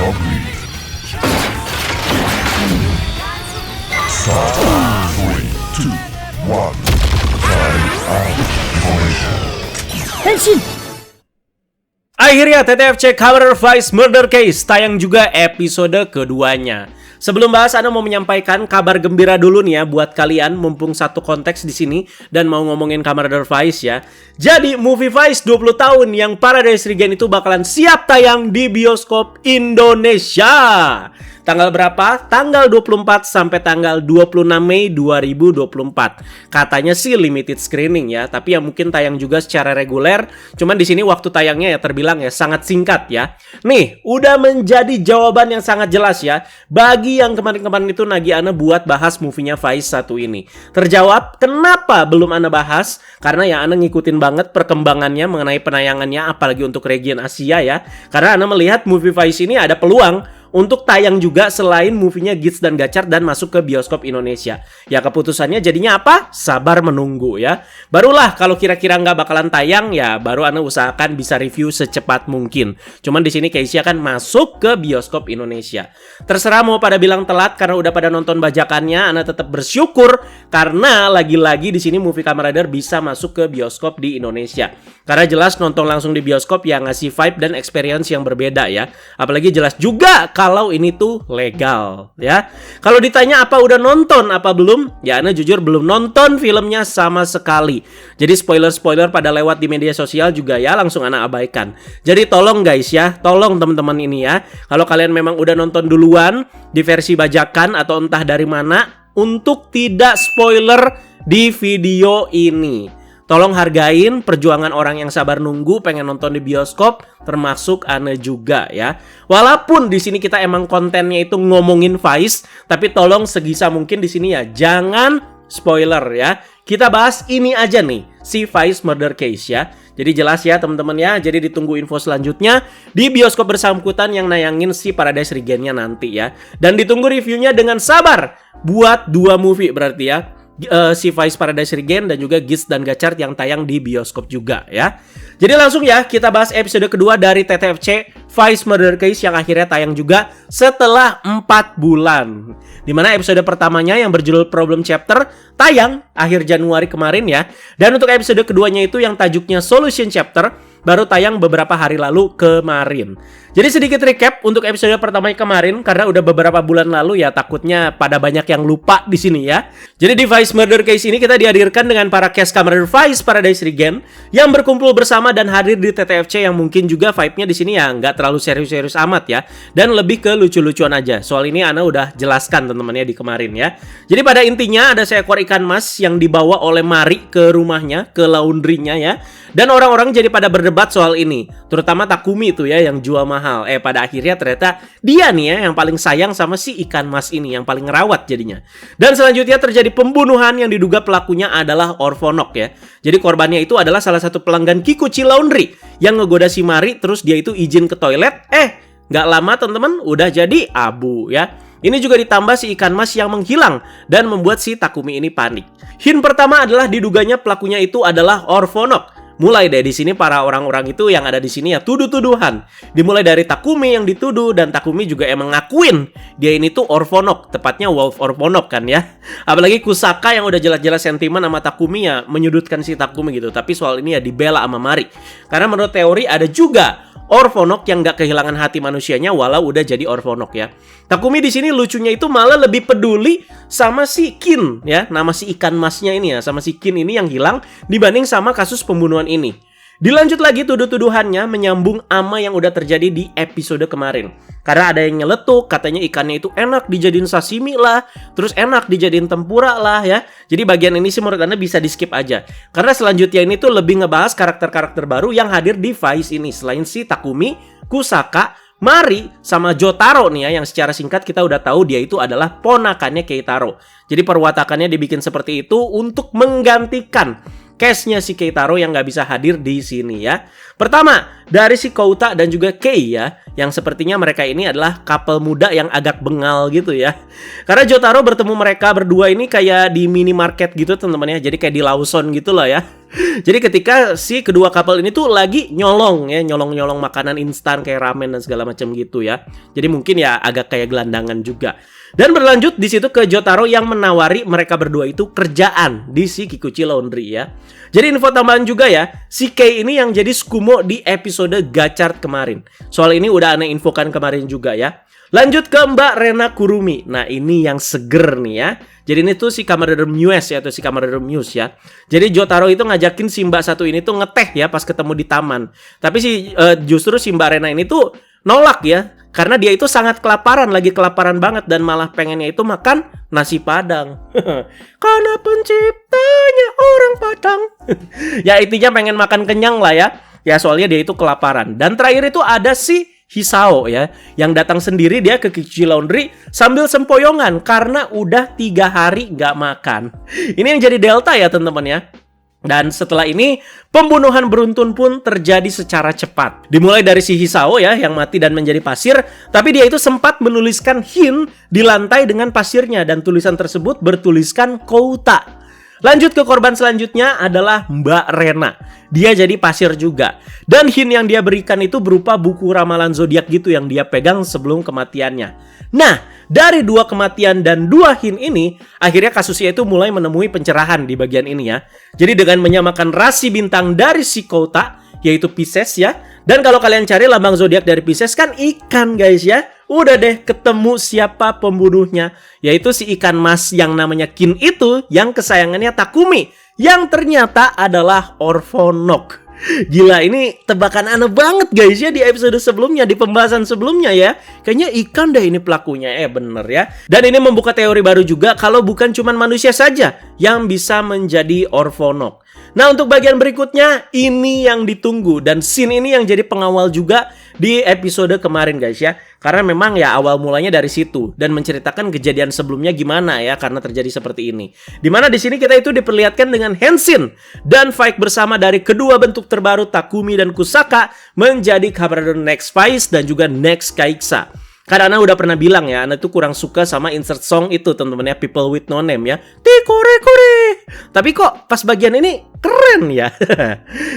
Youngly. Start. 3, 2, 1. Time out. Information. Henshin! Akhirnya TTFC Kamen Rider Vice Murder Case tayang juga episode keduanya. Sebelum bahas, Ana mau menyampaikan kabar gembira dulu nih ya buat kalian, mumpung satu konteks di sini dan mau ngomongin Kamen Rider Vice ya. Jadi movie Vice 20 tahun yang Paradise Regain itu bakalan siap tayang di bioskop Indonesia. Tanggal berapa? Tanggal 24 sampai tanggal 26 Mei 2024. Katanya sih limited screening ya, tapi ya mungkin tayang juga secara reguler. Cuman di sini waktu tayangnya ya terbilang ya sangat singkat ya. Nih, udah menjadi jawaban yang sangat jelas ya bagi yang kemarin-kemarin itu nagih Ana buat bahas movie-nya Vice 1 ini. Terjawab, kenapa belum Ana bahas? Karena ya Ana ngikutin banget perkembangannya mengenai penayangannya, apalagi untuk region Asia ya. Karena Ana melihat movie Vice ini ada peluang untuk tayang juga selain movie-nya Gits dan Gachar dan masuk ke bioskop Indonesia. Ya keputusannya jadinya apa? Sabar menunggu ya. Barulah kalau kira-kira nggak bakalan tayang ya baru Ana usahakan bisa review secepat mungkin. Cuman di sini Casey akan masuk ke bioskop Indonesia. Terserah mau pada bilang telat karena udah pada nonton bajakannya, Ana tetap bersyukur karena lagi-lagi di sini movie Kamen Rider bisa masuk ke bioskop di Indonesia. Karena jelas nonton langsung di bioskop yang ngasih vibe dan experience yang berbeda ya. Apalagi jelas juga kalau ini tuh legal ya. Kalau ditanya apa udah nonton apa belum? Ya Ana jujur belum nonton filmnya sama sekali. Jadi spoiler-spoiler pada lewat di media sosial juga ya langsung Ana abaikan. Jadi tolong guys ya, tolong teman-teman ini ya. Kalau kalian memang udah nonton duluan di versi bajakan atau entah dari mana, untuk tidak spoiler di video ini. Tolong hargain perjuangan orang yang sabar nunggu pengen nonton di bioskop, termasuk Ana juga ya. Walaupun di sini kita emang kontennya itu ngomongin Vice, tapi tolong segisa mungkin di sini ya jangan spoiler ya. Kita bahas ini aja nih, si Vice Murder Case ya. Jadi jelas ya teman-teman ya. Jadi ditunggu info selanjutnya di bioskop bersangkutan yang nayangin si Paradise Regain-nya nanti ya. Dan ditunggu reviewnya dengan sabar buat 2 movie berarti ya. Si Vice Paradise Regain dan juga Gits dan Gachar yang tayang di bioskop juga ya. Jadi langsung ya kita bahas episode kedua dari TTFC Vice Murder Case yang akhirnya tayang juga setelah 4 bulan. Dimana episode pertamanya yang berjudul Problem Chapter tayang akhir Januari kemarin ya. Dan untuk episode keduanya itu yang tajuknya Solution Chapter baru tayang beberapa hari lalu kemarin. Jadi sedikit recap untuk episode pertama kemarin karena udah beberapa bulan lalu ya takutnya pada banyak yang lupa di sini ya. Jadi di Vice Murder Case ini kita dihadirkan dengan para cast Kamen Rider Vice Paradise Regain yang berkumpul bersama dan hadir di TTFC yang mungkin juga vibe-nya di sini ya nggak terlalu serius-serius amat ya dan lebih ke lucu-lucuan aja. Soal ini Ana udah jelaskan teman-teman ya di kemarin ya. Jadi pada intinya ada seekor ikan mas yang dibawa oleh Mari ke rumahnya, ke laundry-nya ya. Dan orang-orang jadi pada berdebat soal ini, terutama Takumi itu ya yang jual mahal. Pada akhirnya ternyata dia nih ya yang paling sayang sama si ikan mas ini, yang paling ngerawat jadinya. Dan selanjutnya terjadi pembunuhan yang diduga pelakunya adalah Orphonok ya. Jadi korbannya itu adalah salah satu pelanggan Kikuchi Laundry yang ngegoda si Mari, terus dia itu izin ke toilet. Nggak lama teman-teman udah jadi abu ya. Ini juga ditambah si ikan mas yang menghilang dan membuat si Takumi ini panik. Hint pertama adalah diduganya pelakunya itu adalah Orphonok. Mulai dari sini para orang-orang itu yang ada di sini ya tuduh-tuduhan. Dimulai dari Takumi yang dituduh dan Takumi juga emang ngakuin dia ini tuh Orphonok, tepatnya Wolf Orphonok kan ya. Apalagi Kusaka yang udah jelas-jelas sentimen sama Takumi ya menyudutkan si Takumi gitu. Tapi soal ini ya dibela sama Mari. Karena menurut teori ada juga Orphonok yang gak kehilangan hati manusianya walau udah jadi Orphonok ya. Takumi di sini lucunya itu malah lebih peduli sama si Kin ya, nama si ikan masnya ini ya, sama si Kin ini yang hilang dibanding sama kasus pembunuhan ini. Dilanjut lagi tuduh-tuduhannya menyambung ama yang udah terjadi di episode kemarin. Karena ada yang nyeletuk, katanya ikannya itu enak dijadiin sashimi lah, terus enak dijadiin tempura lah ya. Jadi bagian ini sih menurut Anda bisa di skip aja. Karena selanjutnya ini tuh lebih ngebahas karakter-karakter baru yang hadir di Vice ini. Selain si Takumi, Kusaka, Mari, sama Jotaro nih ya, yang secara singkat kita udah tahu dia itu adalah ponakannya Keitaro. Jadi perwatakannya dibikin seperti itu untuk menggantikan case-nya si Keitaro yang nggak bisa hadir di sini ya. Pertama, dari si Kouta dan juga Kei ya, yang sepertinya mereka ini adalah couple muda yang agak bengal gitu ya. Karena Jotaro bertemu mereka berdua ini kayak di minimarket gitu teman-teman ya, jadi kayak di Lawson gitu lah ya. Jadi ketika si kedua couple ini tuh lagi nyolong makanan instan kayak ramen dan segala macam gitu ya. Jadi mungkin ya agak kayak gelandangan juga. Dan berlanjut di situ ke Jotaro yang menawari mereka berdua itu kerjaan di si Kikuchi Laundry ya. Jadi info tambahan juga ya, si Kei ini yang jadi Tsukumo di episode Gachard kemarin. Soal ini udah aneh infokan kemarin juga ya. Lanjut ke Mbak Rena Kurumi. Nah ini yang seger nih ya. Jadi ini tuh si Camarader Muse ya, atau si Camarader Muse ya. Jadi Jotaro itu ngajakin si Mbak satu ini tuh ngeteh ya pas ketemu di taman. Tapi justru si Mbak Rena ini tuh nolak ya. Karena dia itu sangat kelaparan, lagi kelaparan banget dan malah pengennya itu makan nasi Padang. Karena penciptanya orang Padang. Ya intinya pengen makan kenyang lah ya. Ya soalnya dia itu kelaparan. Dan terakhir itu ada si Hisao ya, yang datang sendiri dia ke Kikuchi Laundry sambil sempoyongan karena udah 3 hari nggak makan. Ini yang jadi delta ya teman-teman ya. Dan setelah ini, pembunuhan beruntun pun terjadi secara cepat. Dimulai dari si Hisao ya, yang mati dan menjadi pasir. Tapi dia itu sempat menuliskan hin di lantai dengan pasirnya. Dan tulisan tersebut bertuliskan Kouta. Lanjut ke korban selanjutnya adalah Mbak Rena. Dia jadi pasir juga. Dan hin yang dia berikan itu berupa buku ramalan zodiak gitu yang dia pegang sebelum kematiannya. Nah, dari 2 kematian dan 2 hin ini, akhirnya kasusnya itu mulai menemui pencerahan di bagian ini ya. Jadi dengan menyamakan rasi bintang dari si Kouta, yaitu Pisces ya. Dan kalau kalian cari lambang zodiak dari Pisces kan ikan guys ya. Udah deh ketemu siapa pembunuhnya, yaitu si ikan mas yang namanya Kin itu, yang kesayangannya Takumi, yang ternyata adalah Orphonok. Gila, ini tebakan aneh banget guys ya di episode sebelumnya, di pembahasan sebelumnya ya. Kayaknya ikan deh ini pelakunya, bener ya. Dan ini membuka teori baru juga kalau bukan cuma manusia saja yang bisa menjadi Orphonok. Nah untuk bagian berikutnya, ini yang ditunggu. Dan scene ini yang jadi pengawal juga di episode kemarin guys ya. Karena memang ya awal mulanya dari situ. Dan menceritakan kejadian sebelumnya gimana ya karena terjadi seperti ini. Dimana di sini kita itu diperlihatkan dengan Henshin. Dan fight bersama dari kedua bentuk terbaru Takumi dan Kusaka menjadi Camarader Next Vice dan juga Next Kaixa. Karena Ana udah pernah bilang ya, Ana tuh kurang suka sama insert song itu teman-teman ya, People with No Name ya. Tikore-kore. Tapi kok pas bagian ini keren ya.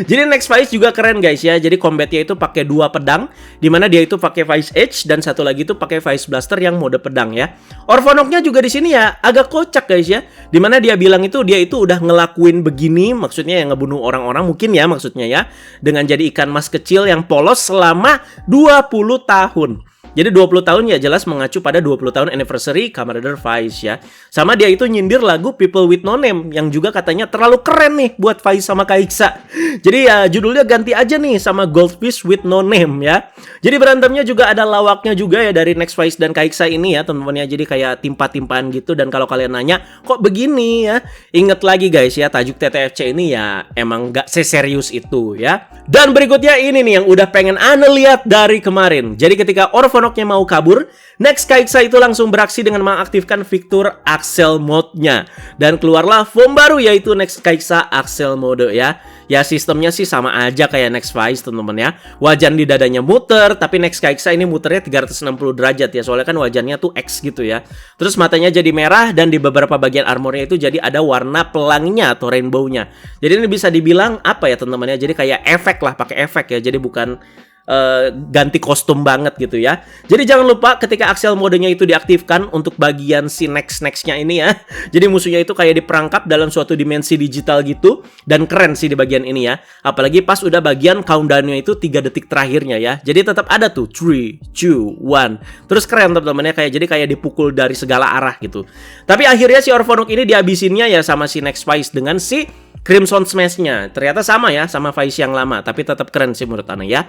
Jadi Next Vice juga keren guys ya. Jadi combatnya itu pakai 2 pedang, dimana dia itu pakai Vice Edge dan satu lagi itu pakai Vice Blaster yang mode pedang ya. Orphonoknya juga di sini ya agak kocak guys ya. Dimana dia bilang itu dia itu udah ngelakuin begini, maksudnya yang ngebunuh orang-orang mungkin ya maksudnya ya, dengan jadi ikan mas kecil yang polos selama 20 tahun. Jadi 20 tahun ya jelas mengacu pada 20 tahun anniversary Camarader Vice ya. Sama dia itu nyindir lagu People with No Name yang juga katanya terlalu keren nih buat Vice sama Kaixa. Jadi ya judulnya ganti aja nih sama Goldfish with No Name ya. Jadi berantemnya juga ada lawaknya juga ya dari Next Vice dan Kaixa ini ya teman-teman ya. Jadi kayak timpa-timpaan gitu. Dan kalau kalian nanya kok begini ya, inget lagi guys ya, tajuk TTFC ini ya emang gak seserius itu ya. Dan berikutnya ini nih yang udah pengen Ana lihat dari kemarin. Jadi ketika Orphonoknya mau kabur, Next Kaixa itu langsung beraksi dengan mengaktifkan fitur Axel Mode-nya. Dan keluarlah form baru yaitu Next Kaixa Axel Mode ya. Ya sistemnya sih sama aja kayak Next Vice teman-teman ya. Wajan di dadanya muter, tapi Next Kaixa ini muternya 360 derajat ya. Soalnya kan wajannya tuh X gitu ya. Terus matanya jadi merah dan di beberapa bagian armornya itu jadi ada warna pelanginya atau rainbow-nya. Jadi ini bisa dibilang apa ya teman-teman ya. Jadi kayak efek lah, pakai efek ya. Jadi bukan ganti kostum banget gitu ya. Jadi jangan lupa ketika Axel modenya itu diaktifkan untuk bagian si next-nya ini ya. Jadi musuhnya itu kayak diperangkap dalam suatu dimensi digital gitu. Dan keren sih di bagian ini ya. Apalagi pas udah bagian countdown-nya itu 3 detik terakhirnya ya. Jadi tetap ada tuh 3, 2, 1. Terus keren teman-teman ya, jadi kayak dipukul dari segala arah gitu. Tapi akhirnya si Orphonok ini dihabisinnya ya sama si Next Vice dengan si Crimson Smash-nya. Ternyata sama ya, sama Vice yang lama. Tapi tetap keren sih menurut Ana ya.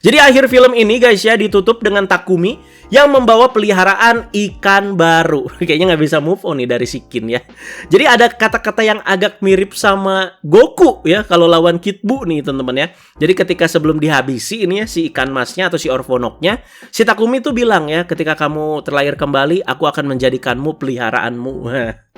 Jadi akhir film ini guys ya ditutup dengan Takumi yang membawa peliharaan ikan baru. Kayaknya nggak bisa move on nih dari si Kin ya. Jadi ada kata-kata yang agak mirip sama Goku ya kalau lawan Kid Buu nih teman-teman ya. Jadi ketika sebelum dihabisi ini ya si ikan masnya atau si Orphonoknya, si Takumi tuh bilang ya, ketika kamu terlahir kembali aku akan menjadikanmu peliharaanmu.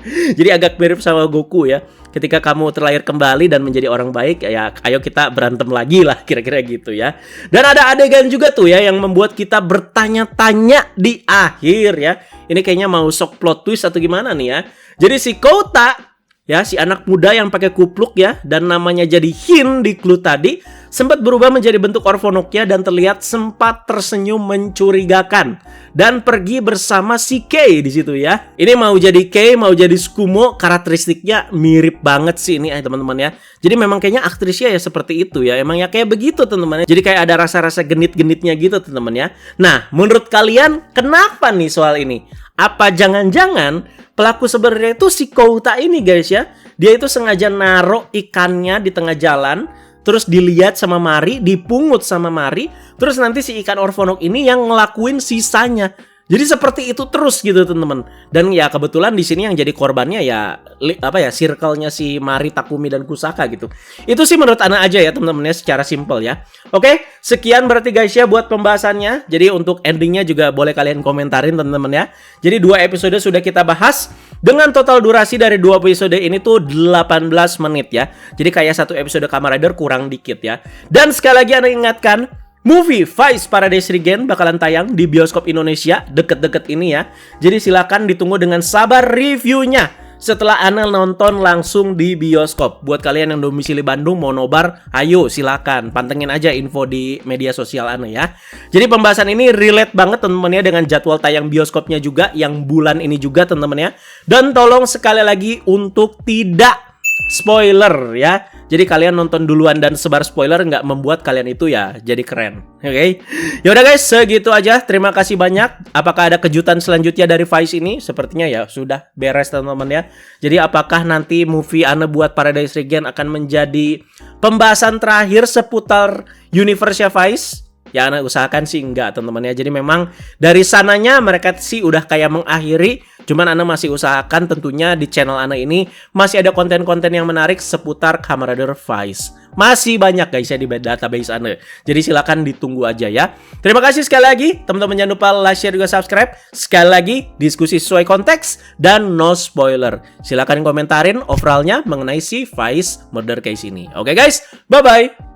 Jadi agak mirip sama Goku ya. Ketika kamu terlahir kembali dan menjadi orang baik, ya ayo kita berantem lagi lah, kira-kira gitu ya. Dan ada adegan juga tuh ya yang membuat kita bertanya-tanya di akhir ya. Ini kayaknya mau sok plot twist atau gimana nih ya. Jadi si Kouta ya, si anak muda yang pakai kupluk ya, dan namanya jadi Hin di clue tadi, sempat berubah menjadi bentuk Orphonoknya dan terlihat sempat tersenyum mencurigakan dan pergi bersama si Kei di situ ya. Ini mau jadi Kei, mau jadi Tsukumo, karakteristiknya mirip banget sih ini teman-teman ya. Jadi memang kayaknya aktrisnya ya seperti itu ya. Emang ya kayak begitu teman-teman ya. Jadi kayak ada rasa-rasa genit-genitnya gitu teman-teman ya. Nah, menurut kalian kenapa nih soal ini? Apa jangan-jangan pelaku sebenarnya itu si Kouta ini guys ya? Dia itu sengaja naruh ikannya di tengah jalan, terus dilihat sama Mari, dipungut sama Mari, terus nanti si ikan Orphonok ini yang ngelakuin sisanya. Jadi seperti itu terus gitu teman-teman. Dan ya kebetulan di sini yang jadi korbannya ya circle-nya si Mari, Takumi dan Kusaka gitu. Itu sih menurut Ana aja ya teman-teman ya, secara simple ya. Oke, sekian berarti guys ya buat pembahasannya. Jadi untuk endingnya juga boleh kalian komentarin teman-teman ya. Jadi 2 episode sudah kita bahas dengan total durasi dari 2 episode ini tuh 18 menit ya. Jadi kayak 1 episode Kamen Rider kurang dikit ya. Dan sekali lagi Ana ingatkan, movie Vice Paradise Regen bakalan tayang di bioskop Indonesia deket-deket ini ya. Jadi silakan ditunggu dengan sabar reviewnya setelah Ana nonton langsung di bioskop. Buat kalian yang domisili Bandung mau nobar, ayo silakan pantengin aja info di media sosial Ana ya. Jadi pembahasan ini relate banget teman-teman ya dengan jadwal tayang bioskopnya juga yang bulan ini juga teman-teman ya. Dan tolong sekali lagi untuk tidak spoiler ya. Jadi kalian nonton duluan dan sebar spoiler nggak membuat kalian itu ya jadi keren. Oke. Yaudah guys, segitu aja. Terima kasih banyak. Apakah ada kejutan selanjutnya dari Vice ini? Sepertinya ya sudah beres teman-teman ya. Jadi apakah nanti movie Ana buat Paradise Regen akan menjadi pembahasan terakhir seputar universe-nya Vice? Ya Ana usahakan sih enggak teman-teman ya. Jadi memang dari sananya mereka sih udah kayak mengakhiri. Cuman Ana masih usahakan tentunya di channel Ana ini masih ada konten-konten yang menarik seputar Kamen Rider Vice. Masih banyak guys ya di database Ana. Jadi silakan ditunggu aja ya. Terima kasih sekali lagi. Teman-teman jangan lupa like, share, juga subscribe. Sekali lagi diskusi sesuai konteks dan no spoiler. Silakan komentarin overallnya mengenai si Vice Murder Case ini. Oke guys, bye-bye.